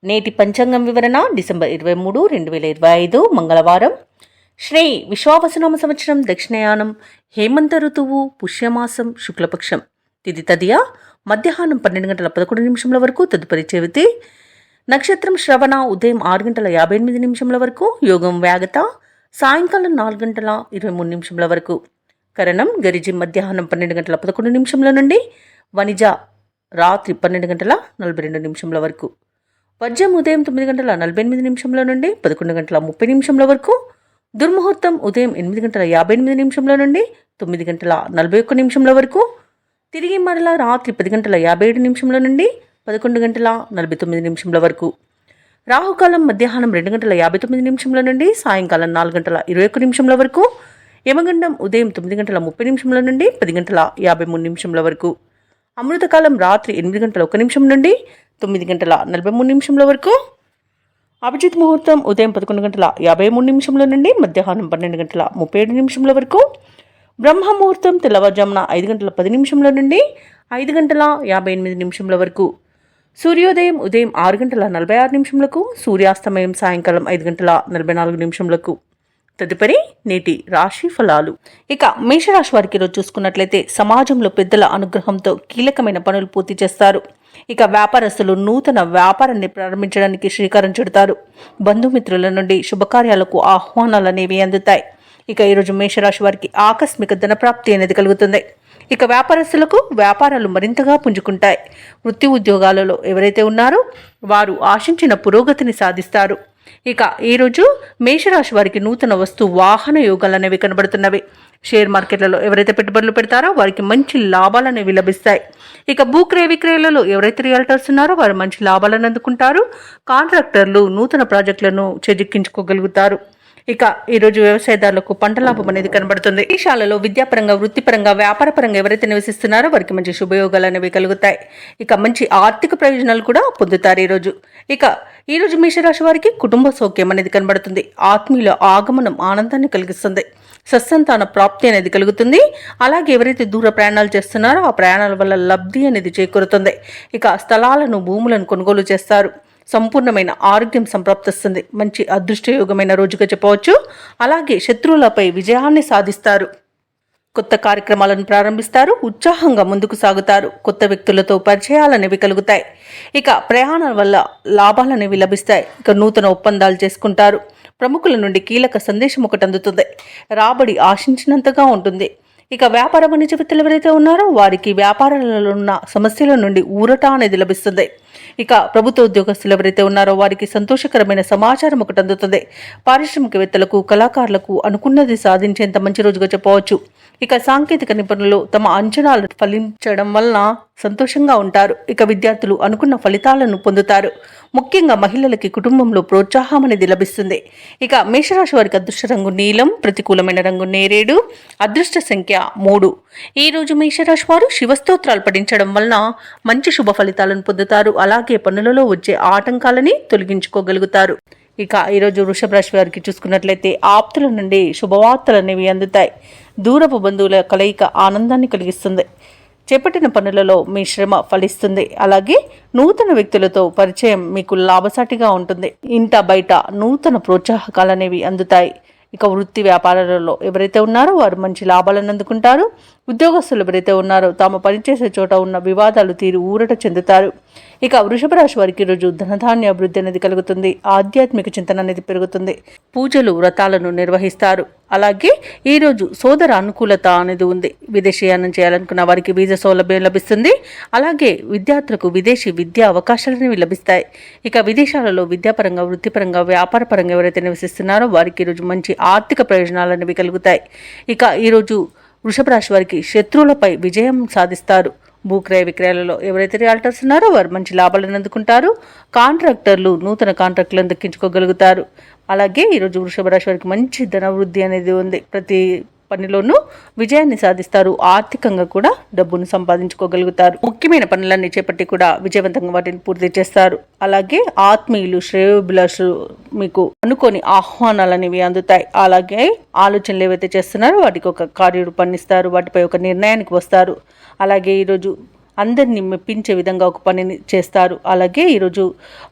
నేటి పంచాంగం వివరణ డిసెంబర్ 23, 2025 మంగళవారం. శ్రీ విశ్వావసునామ సంవత్సరం, దక్షిణయానం, హేమంత ఋతువు, పుష్యమాసం, శుక్లపక్షం. తిథి తదియ మధ్యాహ్నం 12:11 వరకు. తదుపరి చవితి నక్షత్రం శ్రవణ. ఉదయం 6:58 వరకు. యోగం వ్యాగత. సాయంకాలం 4:23 వరకు. కరణం గరిజి. మధ్యాహ్నం 12:11 నుండి. వనిజ రాత్రి 12:42 వరకు. వర్జం ఉదయం 9:48 నుండి 11:30 వరకు. దుర్ముహూర్తం ఉదయం 8:58 నుండి 9:41 వరకు. తిరిగి మరలా రాత్రి 10:57 నుండి 11:49 వరకు. రాహుకాలం మధ్యాహ్నం 2:59 నుండి సాయంకాలం 4:21 వరకు. యమగండం ఉదయం 9:30 నుండి 10:53 వరకు. అమృతకాలం రాత్రి 8:01 నుండి 9:43 వరకు. అభిజిత్ ముహూర్తం ఉదయం 11:53 నుండి మధ్యాహ్నం 12:37 వరకు. బ్రహ్మ ముహూర్తం తెల్లవారుజామున 5:10 నుండి 5:58 వరకు. సూర్యోదయం ఉదయం 6:46 సూర్యాస్తమయం సాయంకాలం 5:44. తదుపరి నేటి రాశి ఫలాలు. ఇక మేషరాశి వారికి ఈరోజు చూసుకున్నట్లయితే సమాజంలో పెద్దల అనుగ్రహంతో కీలకమైన పనులు పూర్తి చేస్తారు. ఇక వ్యాపారస్తులు నూతన వ్యాపారాన్ని ప్రారంభించడానికి శ్రీకారం చుడతారు. బంధుమిత్రుల నుండి శుభకార్యాలకు ఆహ్వానాలు అనేవి అందుతాయి. ఇక ఈరోజు మేషరాశి వారికి ఆకస్మిక ధనప్రాప్తి అనేది కలుగుతుంది. ఇక వ్యాపారస్తులకు వ్యాపారాలు మరింతగా పుంజుకుంటాయి. వృత్తి ఉద్యోగాలలో ఎవరైతే ఉన్నారో వారు ఆశించిన పురోగతిని సాధిస్తారు. ఇక ఈరోజు మేషరాశి వారికి నూతన వస్తు వాహన యోగాలు అనేవి కనబడుతున్నవి. షేర్ మార్కెట్లలో ఎవరైతే పెట్టుబడులు పెడతారో వారికి మంచి లాభాలు అనేవి లభిస్తాయి. ఇక భూక్రయ విక్రయాలలో ఎవరైతే రియల్టర్స్ ఉన్నారో వారు మంచి లాభాలను అందుకుంటారు. కాంట్రాక్టర్లు నూతన ప్రాజెక్టులను చేజిక్కించుకోగలుగుతారు. ఇక ఈరోజు వ్యవసాయదారులకు పంట లాభం అనేది కనబడుతుంది. విదేశాలలో విద్యాపరంగా, వృత్తిపరంగా, వ్యాపారపరంగా ఎవరైతే నివసిస్తున్నారో వారికి మంచి శుభయోగాలు అనేవి కలుగుతాయి. ఇక మంచి ఆర్థిక ప్రయోజనాలు కూడా పొందుతారు ఈరోజు. ఇక ఈరోజు మేషరాశి వారికి కుటుంబ సౌఖ్యం అనేది కనబడుతుంది. ఆత్మీయుల ఆగమనం ఆనందాన్ని కలిగిస్తుంది. సత్సంతాన ప్రాప్తి అనేది కలుగుతుంది. అలాగే ఎవరైతే దూర ప్రయాణాలు చేస్తున్నారో ఆ ప్రయాణాల వల్ల లబ్ధి అనేది చేకూరుతుంది. ఇక స్థలాలను, భూములను కొనుగోలు చేస్తారు. సంపూర్ణమైన ఆరోగ్యం సంప్రాప్తిస్తుంది. మంచి అదృష్టయోగమైన రోజుగా చెప్పవచ్చు. అలాగే శత్రువులపై విజయాన్ని సాధిస్తారు. కొత్త కార్యక్రమాలను ప్రారంభిస్తారు. ఉత్సాహంగా ముందుకు సాగుతారు. కొత్త వ్యక్తులతో పరిచయాలనేవి కలుగుతాయి. ఇక ప్రయాణాల వల్ల లాభాలనేవి లభిస్తాయి. ఇక నూతన ఒప్పందాలు చేసుకుంటారు. ప్రముఖుల నుండి కీలక సందేశం ఒకటి అందుతుంది. రాబడి ఆశించినంతగా ఉంటుంది. ఇక వ్యాపార వాణిజ్యవేత్తలు ఎవరైతే ఉన్నారో వారికి వ్యాపారాలలో ఉన్న సమస్యల నుండి ఊరట అనేది లభిస్తుంది. ఇక ప్రభుత్వ ఉద్యోగస్తులు ఎవరైతే ఉన్నారో వారికి సంతోషకరమైన సమాచారం ఒకటి అందుతుంది. పారిశ్రామికవేత్తలకు, కళాకారులకు అనుకున్నది సాధించేంత మంచి రోజుగా చెప్పవచ్చు. ఇక సాంకేతిక నిపుణులు తమ అంచనాలు ఫలించడం వలన సంతోషంగా ఉంటారు. ఇక విద్యార్థులు అనుకున్న ఫలితాలను పొందుతారు. ముఖ్యంగా మహిళలకి కుటుంబంలో ప్రోత్సాహం అనేది లభిస్తుంది. ఇక మేషరాశి వారికి అదృష్ట రంగు నీలం, ప్రతికూలమైన రంగు నేరేడు, అదృష్ట సంఖ్య 3. ఈ రోజు మేషరాశి వారు శివస్తోత్రాలు పఠించడం వలన మంచి శుభ ఫలితాలను పొందుతారు. అలాగే పనులలో వచ్చే ఆటంకాలని తొలగించుకోగలుగుతారు. ఇక ఈరోజు వృషభ రాశి వారికి చూసుకున్నట్లయితే ఆప్తుల నుండి శుభవార్తలు అనేవి అందుతాయి. దూరపు బంధువుల కలయిక ఆనందాన్ని కలిగిస్తుంది. చేపట్టిన పనులలో మీ శ్రమ ఫలిస్తుంది. అలాగే నూతన వ్యక్తులతో పరిచయం మీకు లాభసాటిగా ఉంటుంది. ఇంట బయట నూతన ప్రోత్సాహకాలు అనేవి అందుతాయి. ఇక వృత్తి వ్యాపారాలలో ఎవరైతే ఉన్నారో వారు మంచి లాభాలను అందుకుంటారు. ఉద్యోగస్తులు ఎవరైతే ఉన్నారో తాము పనిచేసే చోట ఉన్న వివాదాలు తీరి ఊరట చెందుతారు. ఇక వృషభ రాశి వారికి ఈరోజు ధనధాన్య అభివృద్ధి అనేది కలుగుతుంది. ఆధ్యాత్మిక చింతన అనేది పెరుగుతుంది. పూజలు, వ్రతాలను నిర్వహిస్తారు. అలాగే ఈరోజు సోదర అనుకూలత అనేది ఉంది. విదేశీయానం చేయాలనుకున్న వారికి వీసా సౌలభ్యం లభిస్తుంది. అలాగే విద్యార్థులకు విదేశీ విద్యా అవకాశాలు అనేవి లభిస్తాయి. ఇక విదేశాలలో విద్యాపరంగా, వృత్తిపరంగా, వ్యాపారపరంగా ఎవరైతే నివసిస్తున్నారో వారికి ఈరోజు మంచి ఆర్థిక ప్రయోజనాలు అనేవి కలుగుతాయి. ఇక ఈరోజు వృషభ రాశి వారికి శత్రువులపై విజయం సాధిస్తారు. భూక్రయ విక్రయాలలో ఎవరైతే రియల్టర్స్ ఉన్నారో వారు మంచి లాభాలను అందుకుంటారు. కాంట్రాక్టర్లు నూతన కాంట్రాక్టులను దక్కించుకోగలుగుతారు. అలాగే ఈరోజు వృషభ రాశి వారికి మంచి ధనవృద్ధి అనేది ఉంది. ప్రతి పనిలోనూ విజయాన్ని సాధిస్తారు. ఆర్థికంగా కూడా డబ్బును సంపాదించుకోగలుగుతారు. ముఖ్యమైన పనులన్నీ చేపట్టి కూడా విజయవంతంగా వాటిని పూర్తి చేస్తారు. అలాగే ఆత్మీయులు, శ్రేయోభిలాషులు మీకు అనుకోని ఆహ్వానాలు అనేవి అందుతాయి. అలాగే ఆలోచనలు ఏవైతే చేస్తున్నారో వాటికి ఒక కార్యరూపాన్ని ఇస్తారు. వాటిపై ఒక నిర్ణయానికి వస్తారు. అలాగే ఈరోజు అందరినీ మెప్పించే విధంగా ఒక పనిని చేస్తారు. అలాగే ఈరోజు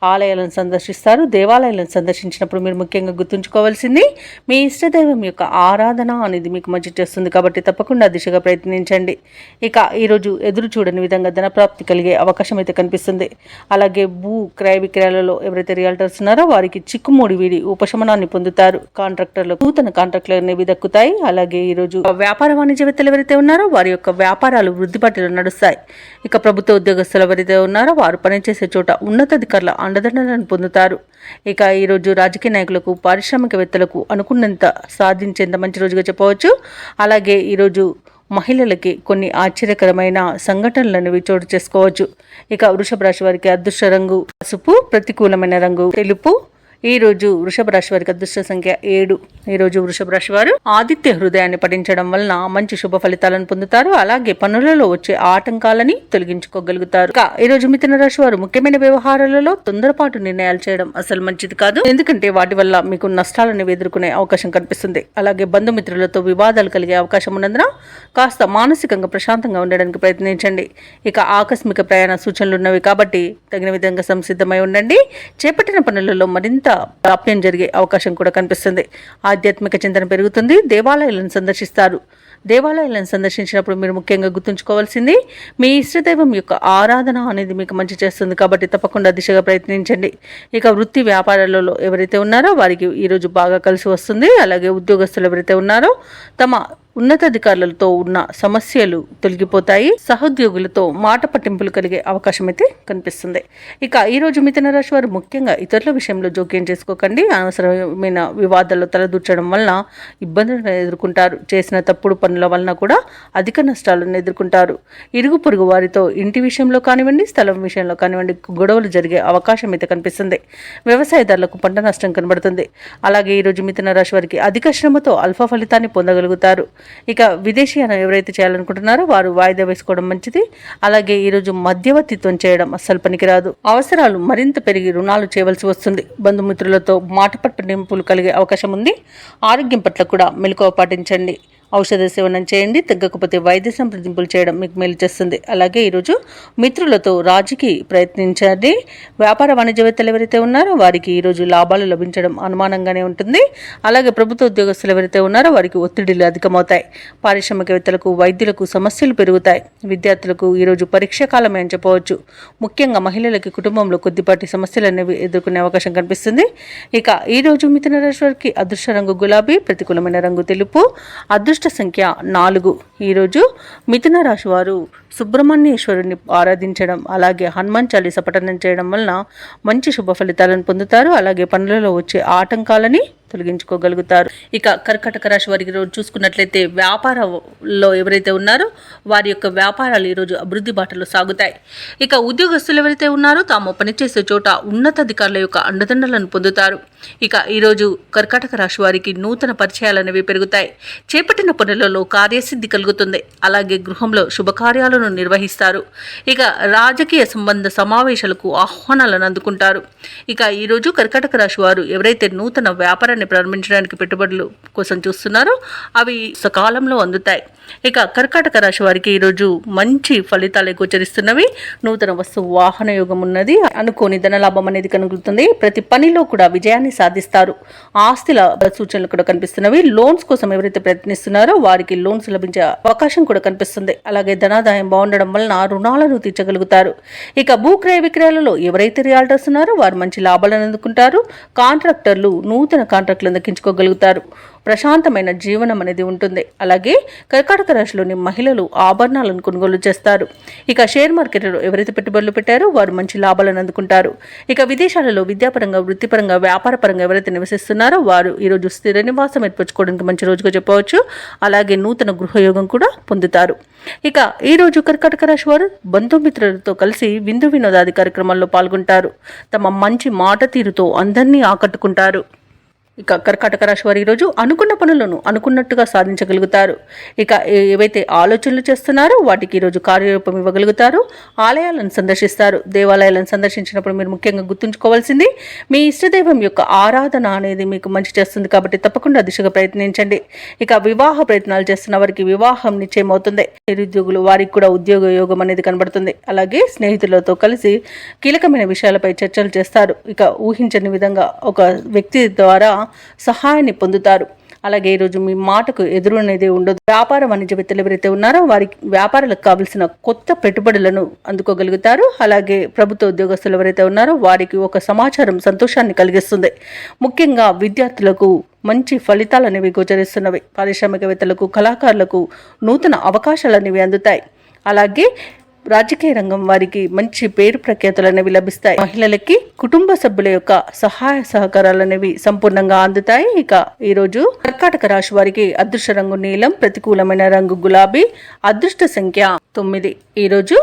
ఆలయాలను సందర్శిస్తారు. దేవాలయాలను సందర్శించినప్పుడు మీరు ముఖ్యంగా గుర్తుంచుకోవాల్సింది మీ ఇష్టదైవం యొక్క ఆరాధన అనేది మీకు మంచి చేస్తుంది కాబట్టి తప్పకుండా దిశగా ప్రయత్నించండి. ఇక ఈరోజు ఎదురు చూడని విధంగా ధనప్రాప్తి కలిగే అవకాశం అయితే కనిపిస్తుంది. అలాగే క్రయ విక్రయాలలో ఎవరైతే రియల్టర్స్ ఉన్నారో వారికి చిక్కుముడి వీడి ఉపశమనాన్ని పొందుతారు. కాంట్రాక్టర్లు నూతన కాంట్రాక్టులు అనేవి దక్కుతాయి. అలాగే ఈరోజు వ్యాపార వాణిజ్యవేత్తలు ఎవరైతే ఉన్నారో వారి యొక్క వ్యాపారాలు వృద్ధి పట్టిలో నడుస్తాయి. ఇక ప్రభుత్వ ఉద్యోగస్తులు ఎవరైతే ఉన్నారో వారు పనిచేసే చోట ఉన్నతాధికారుల అండదండలను పొందుతారు. ఇక ఈరోజు రాజకీయ నాయకులకు పారిశ్రామికవేత్తలకు అనుకున్నంత సాధించేంత మంచి రోజుగా చెప్పవచ్చు. అలాగే ఈరోజు మహిళలకి కొన్ని ఆశ్చర్యకరమైన సంఘటనలను చోటు చేసుకోవచ్చు. ఇక వృషభ రాశి వారికి అదృష్ట రంగు పసుపు, ప్రతికూలమైన రంగు తెలుపు. ఈ రోజు వృషభ రాశి వారికి అదృష్ట సంఖ్య 7. ఈ రోజు వృషభ రాశి వారు ఆదిత్య హృదయాన్ని పఠించడం వలన మంచి శుభ ఫలితాలను పొందుతారు. అలాగే పనులలో వచ్చే ఆటంకాలని తొలగించుకోగలుగుతారు. ఈ రోజు మిథున రాశి వారు ముఖ్యమైన వ్యవహారాలలో తొందరపాటు నిర్ణయాలు చేయడం అసలు మంచిది కాదు. ఎందుకంటే వాటి వల్ల మీకు నష్టాలను ఎదుర్కొనే అవకాశం కనిపిస్తుంది. అలాగే బంధుమిత్రులతో వివాదాలు కలిగే అవకాశం ఉన్నందున కాస్త మానసికంగా ప్రశాంతంగా ఉండడానికి ప్రయత్నించండి. ఇక ఆకస్మిక ప్రయాణ సూచనలు ఉన్నవి కాబట్టి తగిన విధంగా సంసిద్ధమై ఉండండి. చేపట్టిన పనులలో మరింత ప్రాప్యం జరిగే అవకాశం కూడా కనిపిస్తుంది. ఆధ్యాత్మిక చింతన పెరుగుతుంది. దేవాలయాలను సందర్శిస్తారు. దేవాలయాలను సందర్శించినప్పుడు మీరు ముఖ్యంగా గుర్తుంచుకోవాల్సింది మీ ఇష్టదైవం యొక్క ఆరాధన అనేది మీకు మంచి చేస్తుంది కాబట్టి తప్పకుండా దిశగా ప్రయత్నించండి. ఇక వృత్తి వ్యాపారాలలో ఎవరైతే ఉన్నారో వారికి ఈరోజు బాగా కలిసి వస్తుంది. అలాగే ఉద్యోగస్తులు ఎవరైతే ఉన్నారో తమ ఉన్నతాధికారులతో ఉన్న సమస్యలు తొలగిపోతాయి. సహోద్యోగులతో మాట పట్టింపులు కలిగే అవకాశం అయితే కనిపిస్తుంది. ఇక ఈరోజు మిథున రాశి వారు ముఖ్యంగా ఇతరుల విషయంలో జోక్యం చేసుకోకండి. అనవసరమైన వివాదాల్లో తలదూర్చడం వలన ఇబ్బందులను ఎదుర్కొంటారు. చేసిన తప్పుడు పనుల వలన కూడా అధిక నష్టాలను ఎదుర్కొంటారు. ఇరుగు పొరుగు వారితో ఇంటి విషయంలో కానివ్వండి, స్థలం విషయంలో కానివ్వండి గొడవలు జరిగే అవకాశం అయితే కనిపిస్తుంది. వ్యవసాయదారులకు పంట నష్టం కనబడుతుంది. అలాగే ఈరోజు మిథున రాశి వారికి అధిక శ్రమతో అల్ప ఫలితాన్ని పొందగలుగుతారు. ఇక విదేశీయానం ఎవరైతే చేయాలనుకుంటున్నారో వారు వాయిదా వేసుకోవడం మంచిది. అలాగే ఈరోజు మధ్యవర్తిత్వం చేయడం అస్సలు పనికిరాదు. అవసరాలు మరింత పెరిగి రుణాలు చేయవలసి వస్తుంది. బంధుమిత్రులతో మాట పట్టింపులు కలిగే అవకాశం ఉంది. ఆరోగ్యం పట్ల కూడా మెలకువ పాటించండి. ఔషధ సేవనం చేయండి. తగ్గకపోతే వైద్య సంప్రదింపులు చేయడం మీకు మేలు చేస్తుంది. అలాగే ఈరోజు మిత్రులతో రాజీకి ప్రయత్నించండి. వ్యాపార వాణిజ్యవేత్తలు ఎవరైతే ఉన్నారో వారికి ఈరోజు లాభాలు లభించడం అనుమానంగానే ఉంటుంది. అలాగే ప్రభుత్వ ఉద్యోగస్తులు ఎవరైతే ఉన్నారో వారికి ఒత్తిడిలు అధికమవుతాయి. పారిశ్రామికవేత్తలకు, వైద్యులకు సమస్యలు పెరుగుతాయి. విద్యార్థులకు ఈరోజు పరీక్ష కాలమే అని చెప్పవచ్చు. ముఖ్యంగా మహిళలకి కుటుంబంలో కొద్దిపాటి సమస్యలు అనేవి ఎదుర్కొనే అవకాశం కనిపిస్తుంది. ఇక ఈరోజు మిథున రాశి వారికి అదృష్ట రంగు గులాబీ, ప్రతికూలమైన రంగు తెలుపు, అదృష్ట సంఖ్య 4. ఈరోజు మిథున రాశి వారు సుబ్రహ్మణ్యేశ్వరుని ఆరాధించడం అలాగే హనుమాన్ చాలీసా పఠనం చేయడం వలన మంచి శుభ ఫలితాలను పొందుతారు. అలాగే పనులలో వచ్చే ఆటంకాలని తొలగించుకోగలుగుతారు. ఇక కర్కాటక రాశి వారికి రోజు చూసుకున్నట్లయితే వ్యాపారంలో ఎవరైతే ఉన్నారో వారి యొక్క వ్యాపారాలు ఈరోజు అభివృద్ధి బాటలో సాగుతాయి. ఇక ఉద్యోగస్తులు ఎవరైతే ఉన్నారో తాము పనిచేసే చోట ఉన్నతాధికారుల యొక్క అండదండలను పొందుతారు. ఇక ఈరోజు కర్కాటక రాశి వారికి నూతన పరిచయాలు అనేవి పెరుగుతాయి. చేపట్టిన పనులలో కార్యసిద్ధి కలుగుతుంది. అలాగే గృహంలో శుభకార్యాలను నిర్వహిస్తారు. ఇక రాజకీయ సంబంధ సమావేశాలకు ఆహ్వానాలను అందుకుంటారు. ఇక ఈరోజు కర్కాటక రాశి వారు ఎవరైతే నూతన వ్యాపారాన్ని ప్రారంభించడానికి పెట్టుబడులు కోసం చూస్తున్నారో అవి సకాలంలో అందుతాయి. ఇక కర్కాటక రాశి వారికి ఈరోజు మంచి ఫలితాలు గోచరిస్తున్నవి. నూతన వస్తు వాహన యోగం ఉన్నది. అనుకోని ధనలాభం అనేది కలుగుతుంది. ప్రతి పనిలో కూడా విజయాన్ని సాధిస్తారు. ఆస్తుల సూచనలు కూడా కనిపిస్తున్నవి. లోన్స్ కోసం ఎవరైతే ప్రయత్నిస్తున్నారో వారికి లోన్స్ లభించే అవకాశం కూడా కనిపిస్తుంది. అలాగే ధనాదాయం బాగుండడం వలన రుణాలను తీర్చగలుగుతారు. ఇక భూక్రయ విక్రయాలలో ఎవరైతే రియాల్టర్స్ ఉన్నారో వారు మంచి లాభాలను అందుకుంటారు. కాంట్రాక్టర్లు నూతన కాంట్రాక్టులను దక్కించుకోగలుగుతారు. ప్రశాంతమైన జీవనం అనేది ఉంటుంది. అలాగే కర్కాటక రాశిలోని మహిళలు ఆభరణాలను కొనుగోలు చేస్తారు. ఇక షేర్ మార్కెట్లో ఎవరైతే పెట్టుబడులు పెట్టారో వారు మంచి లాభాలను అందుకుంటారు. ఇక విదేశాలలో విద్యాపరంగా, వృత్తిపరంగా, వ్యాపారపరంగా ఎవరైతే నివసిస్తున్నారో వారు ఈరోజు స్థిర నివాసం ఏర్పరచుకోవడానికి మంచి రోజుగా చెప్పవచ్చు. అలాగే నూతన గృహయోగం కూడా పొందుతారు. ఇక ఈరోజు కర్కాటక రాశి వారు బంధుమిత్రులతో కలిసి విందు వినోదాది కార్యక్రమాల్లో పాల్గొంటారు. తమ మంచి మాట తీరుతో అందరినీ ఆకట్టుకుంటారు. ఇక కర్కాటక రాశి వారు ఈరోజు అనుకున్న పనులను అనుకున్నట్టుగా సాధించగలుగుతారు. ఇక ఏవైతే ఆలోచనలు చేస్తున్నారో వాటికి ఈరోజు కార్యరూపం ఇవ్వగలుగుతారు. ఆలయాలను సందర్శిస్తారు. దేవాలయాలను సందర్శించినప్పుడు మీరు ముఖ్యంగా గుర్తుంచుకోవాల్సింది మీ ఇష్టదైవం యొక్క ఆరాధన అనేది మీకు మంచి చేస్తుంది కాబట్టి తప్పకుండా దిశగా ప్రయత్నించండి. ఇక వివాహ ప్రయత్నాలు చేస్తున్న వారికి వివాహం నిశ్చయం అవుతుంది. నిరుద్యోగులు వారికి కూడా ఉద్యోగ యోగం అనేది కనబడుతుంది. అలాగే స్నేహితులతో కలిసి కీలకమైన విషయాలపై చర్చలు చేస్తారు. ఇక ఊహించని విధంగా ఒక వ్యక్తి ద్వారా సహాయాన్ని పొందుతారు. అలాగే ఈరోజు మీ మాటకు ఎదురు అనేది ఉండదు. వ్యాపార వాణిజ్యవేత్తలు ఎవరైతే ఉన్నారో వారికి వ్యాపారాలకు కావలసిన కొత్త పెట్టుబడులను అందుకోగలుగుతారు. అలాగే ప్రభుత్వ ఉద్యోగస్తులు ఎవరైతే ఉన్నారో వారికి ఒక సమాచారం సంతోషాన్ని కలిగిస్తుంది. ముఖ్యంగా విద్యార్థులకు మంచి ఫలితాలు అనేవి గోచరిస్తున్నవి. పారిశ్రామికవేత్తలకు, కళాకారులకు నూతన అవకాశాలు అనేవి అందుతాయి. అలాగే రాజకీయ రంగం వారికి మంచి పేరు ప్రఖ్యాతులు అనేవి లభిస్తాయి. మహిళలకి కుటుంబ సభ్యుల యొక్క సహాయ సహకారాలు అనేవి సంపూర్ణంగా అందుతాయి. ఇక ఈరోజు కర్కాటక రాశి వారికి అదృష్ట రంగు నీలం, ప్రతికూలమైన రంగు గులాబీ, అదృష్ట సంఖ్య 9. ఈరోజు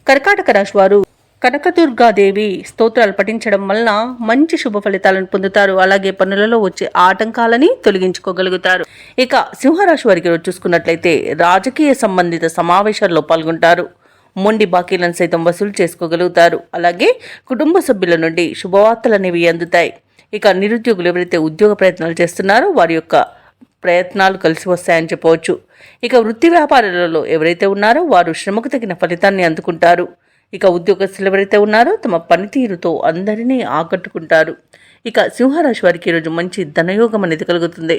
కర్కాటక రాశి వారు కనకదుర్గాదేవి స్తోత్రాలు పఠించడం వలన మంచి శుభ ఫలితాలను పొందుతారు. అలాగే పనులలో వచ్చే ఆటంకాలని తొలగించుకోగలుగుతారు. ఇక సింహరాశి వారికి చూసుకున్నట్లయితే రాజకీయ సంబంధిత సమావేశాల్లో పాల్గొంటారు. మొండి బాకీలను సైతం వసూలు చేసుకోగలుగుతారు. అలాగే కుటుంబ సభ్యుల నుండి శుభవార్తలు అనేవి అందుతాయి. ఇక నిరుద్యోగులు ఎవరైతే ఉద్యోగ ప్రయత్నాలు చేస్తున్నారో వారి యొక్క ప్రయత్నాలు కలిసి వస్తాయని చెప్పవచ్చు. ఇక వృత్తి వ్యాపారాలలో ఎవరైతే ఉన్నారో వారు శ్రమకు తగిన ఫలితాన్ని అందుకుంటారు. ఇక ఉద్యోగస్తులు ఎవరైతే ఉన్నారో తమ పనితీరుతో అందరినీ ఆకట్టుకుంటారు. ఇక సింహరాశి వారికి ఈరోజు మంచి ధనయోగం అనేది కలుగుతుంది.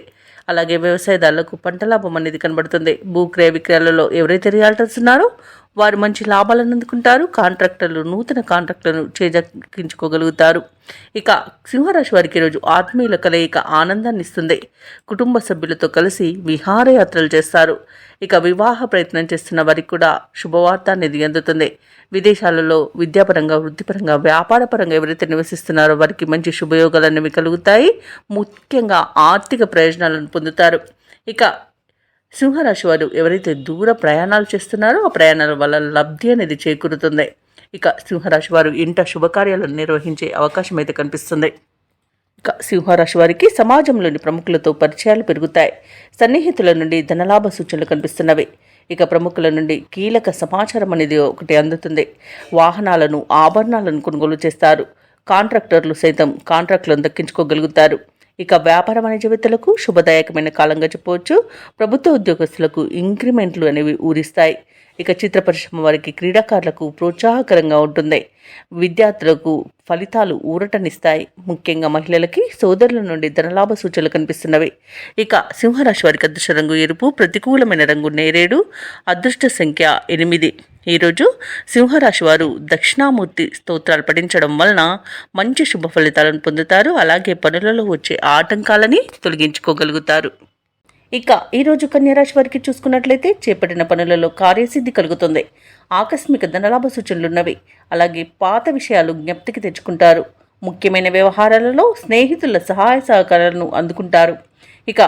అలాగే వ్యవసాయదారులకు పంట లాభం అనేది కనబడుతుంది. భూ క్రయ విక్రయాలలో ఎవరైతే రియాల్టర్స్ ఉన్నారో వారు మంచి లాభాలను అందుకుంటారు. కాంట్రాక్టర్లు నూతన కాంట్రాక్టులను చేజెక్కించుకోగలుగుతారు. ఇక సింహరాశి వారికి ఈరోజు ఆత్మీయుల కలయిక ఆనందాన్ని ఇస్తుంది. కుటుంబ సభ్యులతో కలిసి విహారయాత్రలు చేస్తారు. ఇక వివాహ ప్రయత్నం చేస్తున్న వారికి కూడా శుభవార్త అనేది అందుతుంది. విదేశాలలో విద్యాపరంగా, వృత్తిపరంగా, వ్యాపారపరంగా ఎవరైతే నివసిస్తున్నారో వారికి మంచి శుభయోగాలు అనేవి కలుగుతాయి. ముఖ్యంగా ఆర్థిక ప్రయోజనాలను పొందుతారు. ఇక సింహరాశి వారు ఎవరైతే దూర ప్రయాణాలు చేస్తున్నారో ఆ ప్రయాణాల వల్ల లబ్ధి అనేది చేకూరుతుంది. ఇక సింహరాశి వారు ఇంట శుభకార్యాలను నిర్వహించే అవకాశం అయితే కనిపిస్తుంది. ఇక సింహరాశి వారికి సమాజంలోని ప్రముఖులతో పరిచయాలు పెరుగుతాయి. సన్నిహితుల నుండి ధనలాభ సూచనలు కనిపిస్తున్నవి. ఇక ప్రముఖుల నుండి కీలక సమాచారం అనేది ఒకటి అందుతుంది. వాహనాలను, ఆభరణాలను కొనుగోలు చేస్తారు. కాంట్రాక్టర్లు సైతం కాంట్రాక్టులను దక్కించుకోగలుగుతారు. ఇక వ్యాపార వాణిజ్యవేత్తలకు శుభదాయకమైన కాలంగా చెప్పవచ్చు. ప్రభుత్వ ఉద్యోగస్తులకు ఇంక్రిమెంట్లు అనేవి ఊరిస్తాయి. ఇక చిత్ర పరిశ్రమ వారికి, క్రీడాకారులకు ప్రోత్సాహకరంగా ఉంటుంది. విద్యార్థులకు ఫలితాలు ఊరటనిస్తాయి. ముఖ్యంగా మహిళలకి సోదరుల నుండి ధనలాభ సూచనలు కనిపిస్తున్నవి. ఇక సింహరాశి వారికి అదృష్ట రంగు ఎరుపు, ప్రతికూలమైన రంగు నేరేడు, అదృష్ట సంఖ్య 8. ఈరోజు సింహరాశి వారు దక్షిణామూర్తి స్తోత్రాలు పఠించడం వలన మంచి శుభ ఫలితాలను పొందుతారు. అలాగే పనులలో వచ్చే ఆటంకాలని తొలగించుకోగలుగుతారు. ఇక ఈరోజు కన్యారాశి వారికి చూసుకున్నట్లయితే చేపట్టిన పనులలో కార్యసిద్ధి కలుగుతుంది. ఆకస్మిక ధనలాభ సూచనలున్నవి. అలాగే పాత విషయాలు జ్ఞప్తికి తెచ్చుకుంటారు. ముఖ్యమైన వ్యవహారాలలో స్నేహితుల సహాయ సహకారాలను అందుకుంటారు. ఇక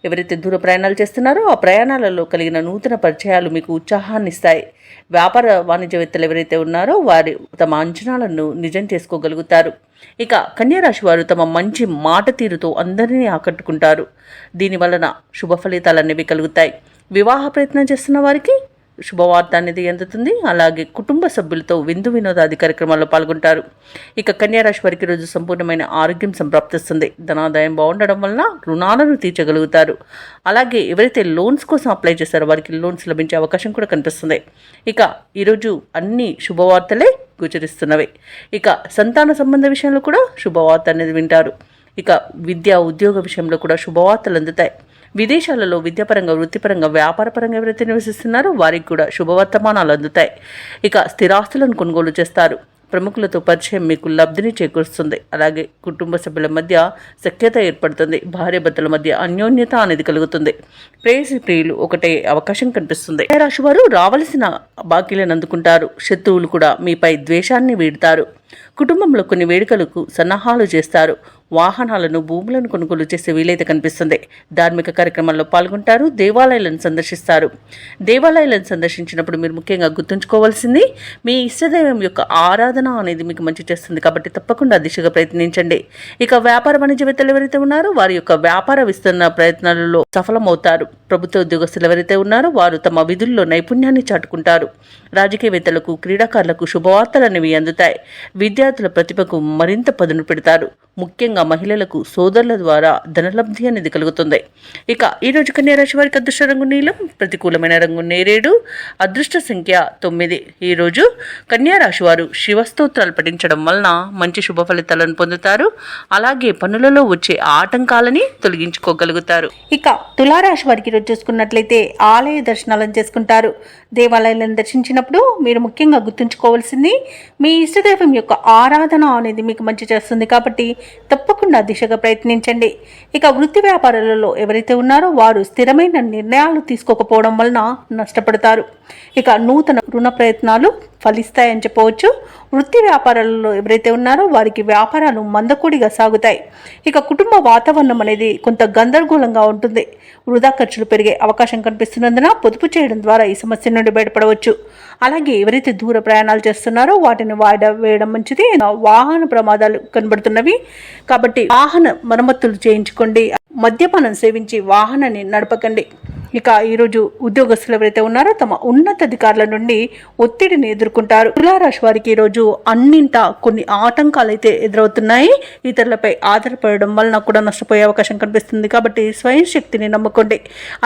ఎవరైతే దూర ప్రయాణాలు చేస్తున్నారో ఆ ప్రయాణాలలో కలిగిన నూతన పరిచయాలు మీకు ఉత్సాహాన్ని ఇస్తాయి. వ్యాపార వాణిజ్యవేత్తలు ఎవరైతే ఉన్నారో వారు తమ అంచనాలను నిజం చేసుకోగలుగుతారు. ఇక కన్యారాశి వారు తమ మంచి మాట తీరుతో అందరినీ ఆకట్టుకుంటారు. దీనివలన శుభ ఫలితాలు అనేవి కలుగుతాయి. వివాహ ప్రయత్నం చేస్తున్న వారికి శుభవార్త అనేది అందుతుంది. అలాగే కుటుంబ సభ్యులతో విందు వినోదాది కార్యక్రమాల్లో పాల్గొంటారు. ఇక కన్యారాశి వారికి రోజు సంపూర్ణమైన ఆరోగ్యం సంప్రాప్తిస్తుంది. ధనాదాయం బాగుండడం వలన రుణాలను తీర్చగలుగుతారు. అలాగే ఎవరైతే లోన్స్ కోసం అప్లై చేస్తారో వారికి లోన్స్ లభించే అవకాశం కూడా కనిపిస్తుంది. ఇక ఈరోజు అన్ని శుభవార్తలే గోచరిస్తున్నవి. ఇక సంతాన సంబంధ విషయంలో కూడా శుభవార్త అనేది వింటారు. ఇక విద్యా ఉద్యోగ విషయంలో కూడా శుభవార్తలు అందుతాయి. విదేశాలలో విద్యాపరంగా, వృత్తిపరంగా, వ్యాపారపరంగా ఎవరైతే నివసిస్తున్నారో వారికి కూడా శుభవర్తమానాలు అందుతాయి. ఇక స్థిరాస్తులను కొనుగోలు చేస్తారు. ప్రముఖులతో పరిచయం మీకు లబ్ధిని చేకూరుస్తుంది. అలాగే కుటుంబ సభ్యుల మధ్య సఖ్యత ఏర్పడుతుంది. భార్యాభర్తల మధ్య అన్యోన్యత అనేది కలుగుతుంది. ప్రేయసి ప్రియులు ఒకటే అవకాశం కనిపిస్తుంది. ఏ రాశి వారు రావలసిన బాకీలను అందుకుంటారు. శత్రువులు కూడా మీపై ద్వేషాన్ని వీడతారు. కుటుంబంలో కొన్ని వేడుకలకు సన్నాహాలు చేస్తారు. వాహనాలను, భూములను కొనుగోలు చేసే వీలైతే కనిపిస్తుంది. ధార్మిక కార్యక్రమాల్లో పాల్గొంటారు. దేవాలయాలను సందర్శిస్తారు. దేవాలయాలను సందర్శించినప్పుడు మీరు ముఖ్యంగా గుర్తుంచుకోవాల్సింది, మీ ఇష్టదైవం యొక్క ఆరాధన అనేది మీకు మంచి చేస్తుంది కాబట్టి తప్పకుండా దిశగా ప్రయత్నించండి. ఇక వ్యాపార వాణిజ్యవేత్తలు ఎవరైతే ఉన్నారో వారి యొక్క వ్యాపార విస్తరణ ప్రయత్నాలలో సఫలమవుతారు. ప్రభుత్వ ఉద్యోగస్తులు ఎవరైతే ఉన్నారో వారు తమ విధుల్లో నైపుణ్యాన్ని చాటుకుంటారు. రాజకీయవేత్తలకు, క్రీడాకారులకు శుభవార్తలు అనేవి అందుతాయి. విద్యార్థుల ప్రతిభకు మరింత పదును పెడతారు. ముఖ్యంగా మహిళలకు సోదరుల ద్వారా ధనలబ్ధి అనేది కలుగుతుంది. ఇక ఈరోజు కన్యా రాశి వారికి అదృష్ట రంగు నీలం, ప్రతికూలమైన రంగు నేరేడు, అదృష్ట సంఖ్య 9. ఈరోజు కన్యా రాశి వారు శివస్తోత్రాలు పఠించడం వలన మంచి శుభ ఫలితాలను పొందుతారు. అలాగే పనులలో వచ్చే ఆటంకాలని తొలగించుకోగలుగుతారు. ఇక తులారాశి వారికి ఈరోజు చూసుకున్నట్లయితే ఆలయ దర్శనాలను చేసుకుంటారు. దేవాలయాలను దర్శించినప్పుడు మీరు ముఖ్యంగా గుర్తుంచుకోవాల్సింది, మీ ఇష్టదైవం యొక్క ఆరాధన అనేది మీకు మంచి చేస్తుంది కాబట్టి తప్పకుండా దిశగా ప్రయత్నించండి. ఇక వృత్తి వ్యాపారాలలో ఎవరైతే ఉన్నారో వారు స్థిరమైన నిర్ణయాలు తీసుకోకపోవడం వలన నష్టపడతారు. ఇక నూతన రుణ ప్రయత్నాలు ఫలిస్తాయని చెప్పవచ్చు. వృత్తి వ్యాపారాలలో ఎవరైతే ఉన్నారో వారికి వ్యాపారాలు మందకొడిగా సాగుతాయి. ఇక కుటుంబ వాతావరణం అనేది కొంత గందరగోళంగా ఉంటుంది. వృధా ఖర్చులు పెరిగే అవకాశం కనిపిస్తున్నందున పొదుపు చేయడం ద్వారా ఈ సమస్య నుండి బయటపడవచ్చు. అలాగే ఎవరైతే దూర ప్రయాణాలు చేస్తున్నారో వాటిని వాయిదా వేయడం మంచిది. వాహన ప్రమాదాలు కనబడుతున్నవి కాబట్టి వాహన మరమ్మతులు చేయించుకోండి. మద్యపానం సేవించి వాహనాన్ని నడపకండి. ఇక ఈరోజు ఉద్యోగస్తులు ఎవరైతే ఉన్నారో తమ ఉన్నతాధికారుల నుండి ఒత్తిడిని ఎదుర్కొంటారు. తులారాశి వారికి ఈరోజు అన్నింటా కొన్ని ఆటంకాలు అయితే ఎదురవుతున్నాయి. ఇతరులపై ఆధారపడడం వలన కూడా నష్టపోయే అవకాశం కనిపిస్తుంది కాబట్టి స్వయం శక్తిని నమ్ముకోండి.